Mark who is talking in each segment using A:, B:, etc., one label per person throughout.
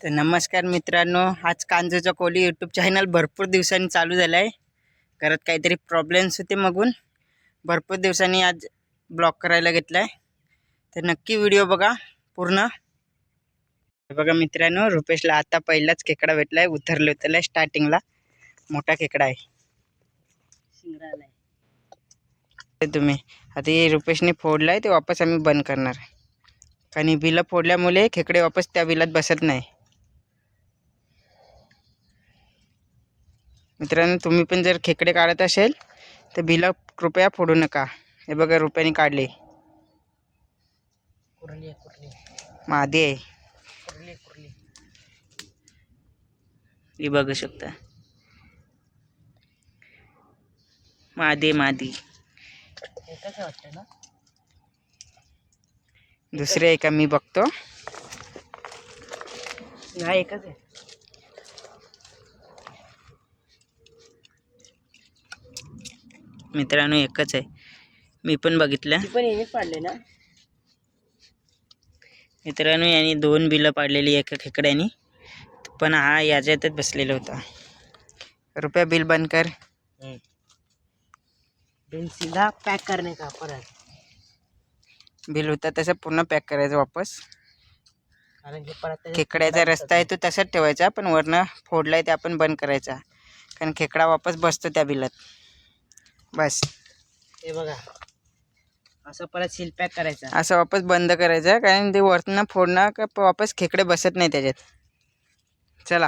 A: तर नमस्कार मित्रांनो, आज कांजूचा कोली यूट्यूब चॅनल भरपूर दिवसांनी चालू झाला आहे. घरात काहीतरी प्रॉब्लेम्स होते, मगून भरपूर दिवसांनी आज ब्लॉग करायला घेतला आहे. तर नक्की व्हिडिओ बघा पूर्ण. बघा मित्रांनो, रुपेशला आता पहिलाच खेकडा भेटला आहे. उतरले स्टार्टिंगला मोठा खेकडा आहे. तुम्ही आता हे रुपेशने फोडला आहे, ते वापस आम्ही बंद करणार. कारण बिलं फोडल्यामुळे खेकडे वापस त्या बिलात बसत नाही. मित्रांनो, तुम्ही पण जर खेकडे काढत असेल तर बिलं कृपया फोडू नका. हे बघा रुपयाने काढले. मादी आहे, हे बघू शकता. मादी दुसरे आहे का मी बघतो. हा एकच आहे मित्रांनो, एकच आहे. मी पण बघितलं. पण याने पाडले ना मित्रांनो, यांनी 2 बिलं पाडलेली एका खेकड्यानी, पण हा याच्यातच बसलेला होता. रुपया बिल बंद कर. बिल सीधा पॅक करणे का परत. बिल होता तसं पूर्ण पॅक करायचं वापस. कारण की परत खेकड्याचा रस्ता आहे तो तसाच ठेवायचा, पण वरनं फोडलाय ते आपण बंद करायचा. कारण खेकडा वापस बसतो त्या बिलात. बस हे बघा, असं परत सील पॅक करायचं, असं वापस बंद करायचं. कारण ते वरनं फोडणं का वापस खेकडे बसत नाही त्याच्यात. चला,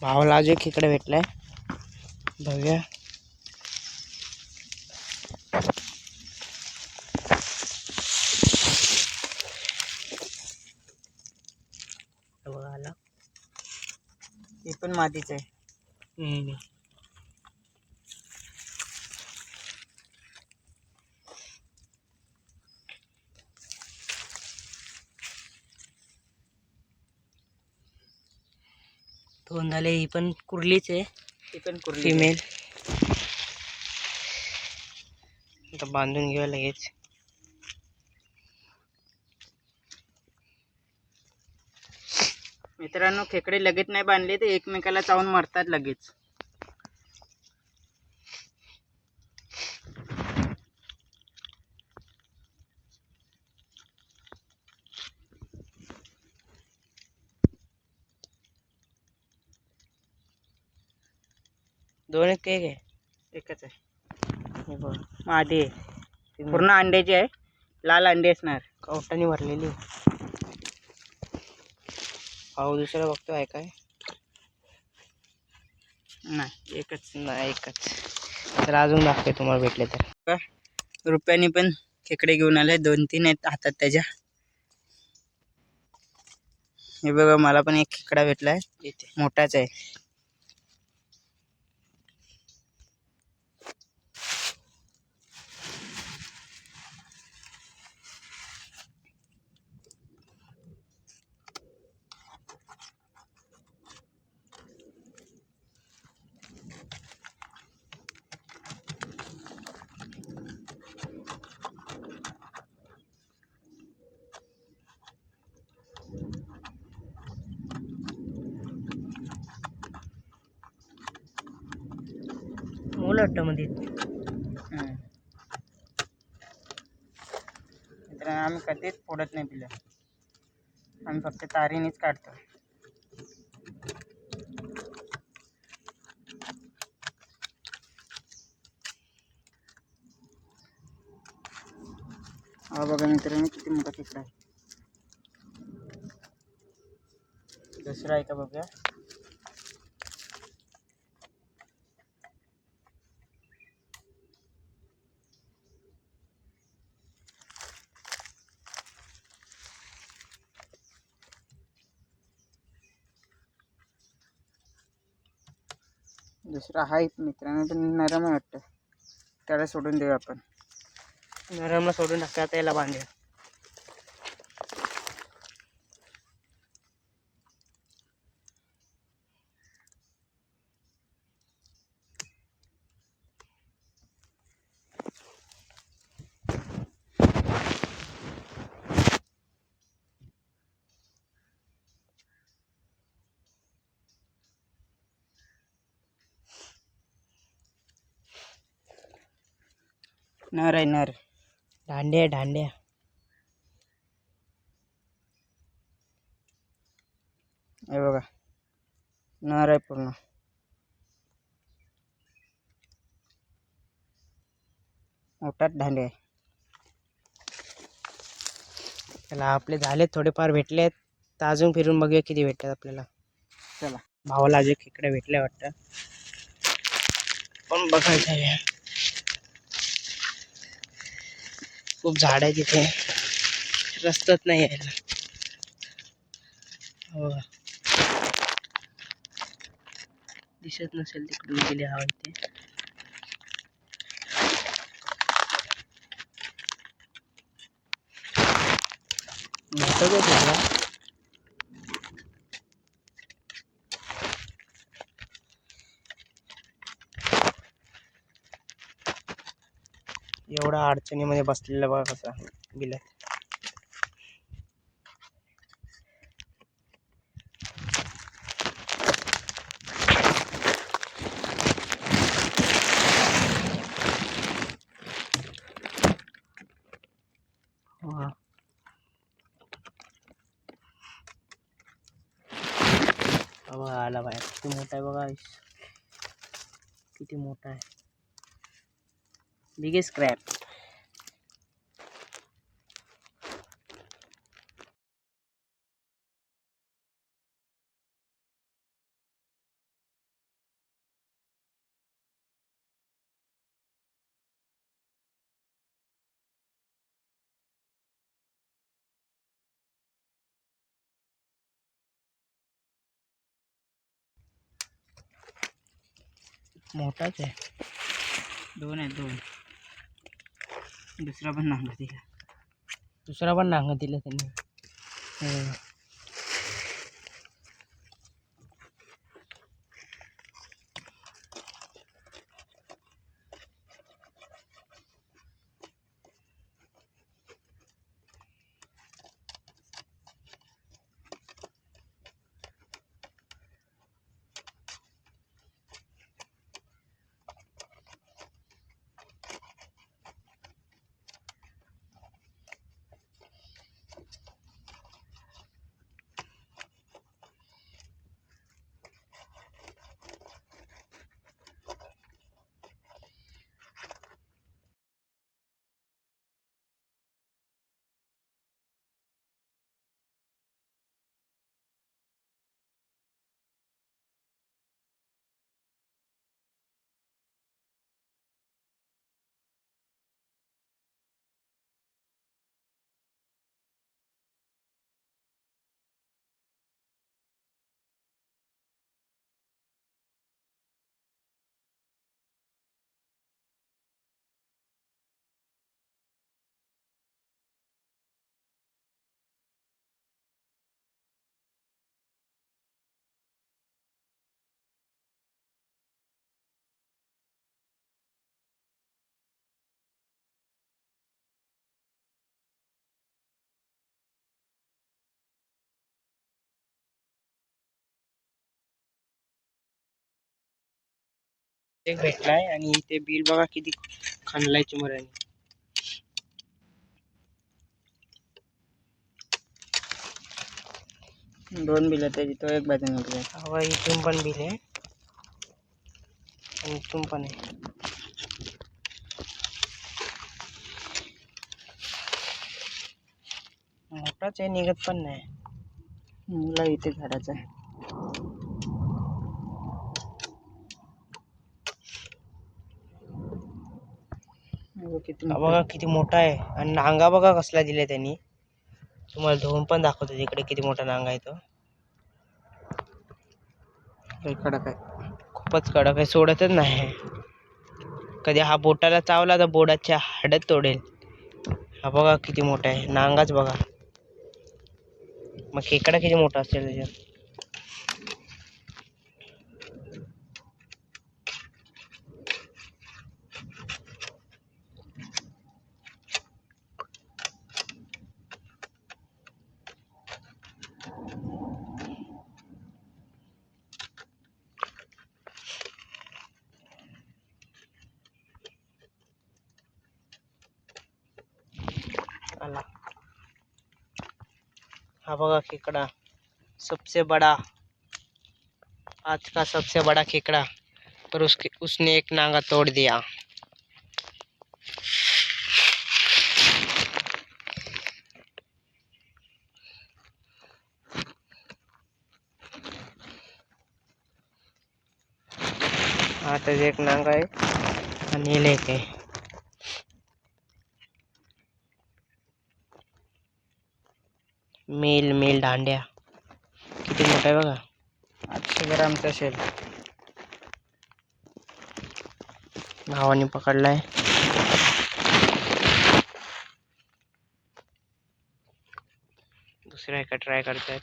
A: भावाला अजून खेकडे भेटलाय, बघूया. आला, हे पण मातीच आहे. दोन झाले. ही पण कुर्लीच आहे, ही पण कुर्ली फिमेल. आता बांधून घेऊया लगेच. मित्रांनो, खेकडे लगेच नाही बांधले तर एकमेकाला चावून मरतात लगेच. दोन एक आहे, एकच आहे. मादी आहे, पूर्ण अंड्याची आहे. लाल अंडे असणार, कवटाने भरलेली. पाहू दुसरं बघतो आहे काय. नाही, एकच. तर अजून दाखते तुम्हाला भेटले तर. रुपयाने पण खेकडे घेऊन आले, 2-3 आहेत हातात त्याच्या. हे बघा, मला पण एक खेकडा भेटलाय, मोठाच आहे. मध्ये आम्ही कधीच फोडत नाही बिलं, आम्ही फक्त तारीनेच काढतो. हा बघा मित्रांनो, किती मोठा खेकडा आहे. दुसरा आहे का बघा. दुसरा आहे मित्रांनो, पण नरम आहे वाटतं. त्याला सोडून देऊ आपण. नरमला सोडून टाका, त्याला बांधूया. नर आहे नर.
B: दांड्या दांड्या.
A: हे बघा नर आहे पूर्ण. मोठाच दांडे आहे.
B: चला आपले झाले थोडेफार भेटलेत तर अजून फिरून बघूया किती भेटतात आपल्याला.
A: चला
B: भावाला अजून खेकडे भेटल्या वाटतं पण बघायचं आहे. खूप झाड आहे तिथे रस्ताच नाही यायला. हो दिसत नसेल तिकडून गेले हवा इथे. मोठं काय खेकडा. एवढा अडचणीमध्ये बसलेला बघा कसा बिलात. बघा आला बाहेर. किती मोठा आहे बघा. किती मोठा आहे. Biggest crab. मोठाच आहे.
A: दोन आहेत दोन. दुसरा पण नांगा दिला.
B: दुसरा पण नांग दिला त्यांनी. एक भेटलाय आणि ते बिल बघा किती खणलाय चिमराने.
A: दोन बिल त्याची तो एक बाजूने निघलाय.
B: हवा इथून पण बिल आहे आणि इथून पण आहे. मोठाच आहे निघत पण नाही.
A: मुला इथे झाडाचा आहे. किती
B: बघा किती मोठा आहे आणि नांगा बघा कसला दिलाय त्यांनी. तुम्हाला धुवून पण दाखवतो तिकडे किती मोठा नांगा आहे तो.
A: कडक आहे.
B: खूपच कडक आहे. सोडतच नाही. कधी हा बोटाला चावला तर बोटाच्या हाडत तोडेल. हा बघा किती मोठा आहे. नांगाच बघा. मग खेकडा किती मोठा असेल त्याच्यात. हा बघा खेकडा, सबसे बड़ा, आज का सबसे बड़ा खेकड़ा, पर उसने एक नांगा तोड़ दिया। आता एक नांगा आहे आणि हे लेक आहे. मेल दांड्या किती मोठा आहे बघा.
A: 800 ग्रामचा असेल.
B: भावाने पकडलाय. दुसरा एका ट्राय करतायत.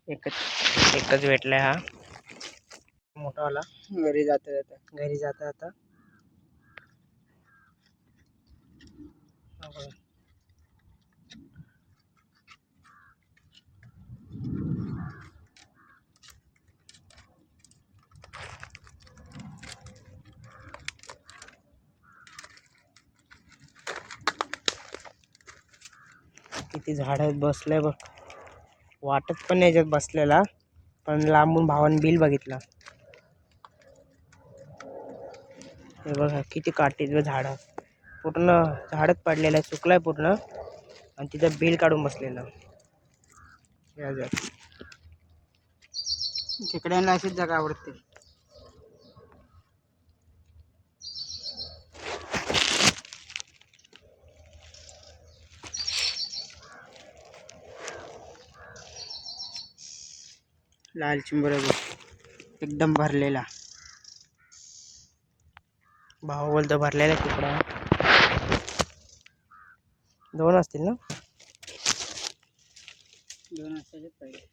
B: एकच भेटलाय हा मोठा वाला.
A: घरी
B: जाता आता. किती झाड बसलंय बघ. वाटत पण याच्यात बसलेला, पण लांबून भावाने बिल बघितला. हे बघा किती काटेचं झाड, पूर्ण झाडच पडलेलं आहे, सुकलाय पूर्ण, आणि तिथं बिल काढून बसलेलं.
A: खेकड्यांना अशीच जागा आवडते. लाल चिंबर एकदम भरलेला.
B: भाऊ बोलतो भरलेला खेकडा. 2 असतील ना.
A: 2 असायला पाहिजे.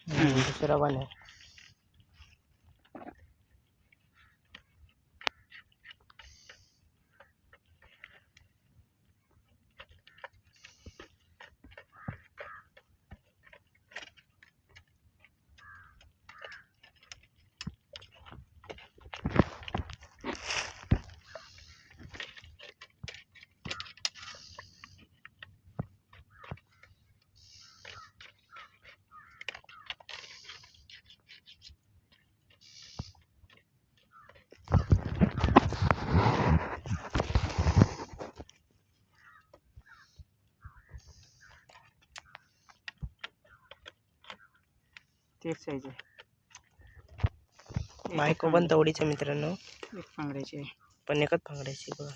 B: दुसरा पण आहे.
A: तेच साईज आहे.
B: बायको पण तेवढीच आहे मित्रांनो,
A: एक फांगड्याची आहे.
B: पण एकच फांगड्याची बघा.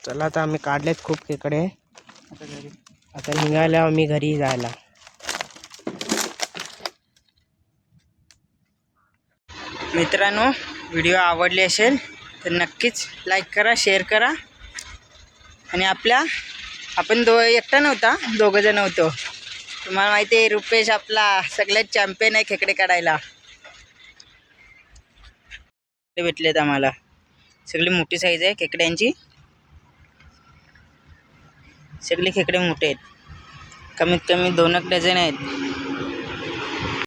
B: चला आता आम्ही काढलेत खूप खेकडे. आता निघाल्या आम्ही घरी जायला.
A: मित्रांनो, व्हिडिओ आवडली असेल तर नक्कीच लाईक करा, शेअर करा. आणि आपण एकटा नव्हता, 2 जण होतो. तुम्हाला माहिती आहे रुपेश आपला सगळ्यात चॅम्पियन आहे खेकडे काढायला. भेटलेत आम्हाला, सगळी मोठी साईज आहे खेकड्यांची. सगळे खेकडे मोठे आहेत, कमीत कमी 2 डझन आहेत.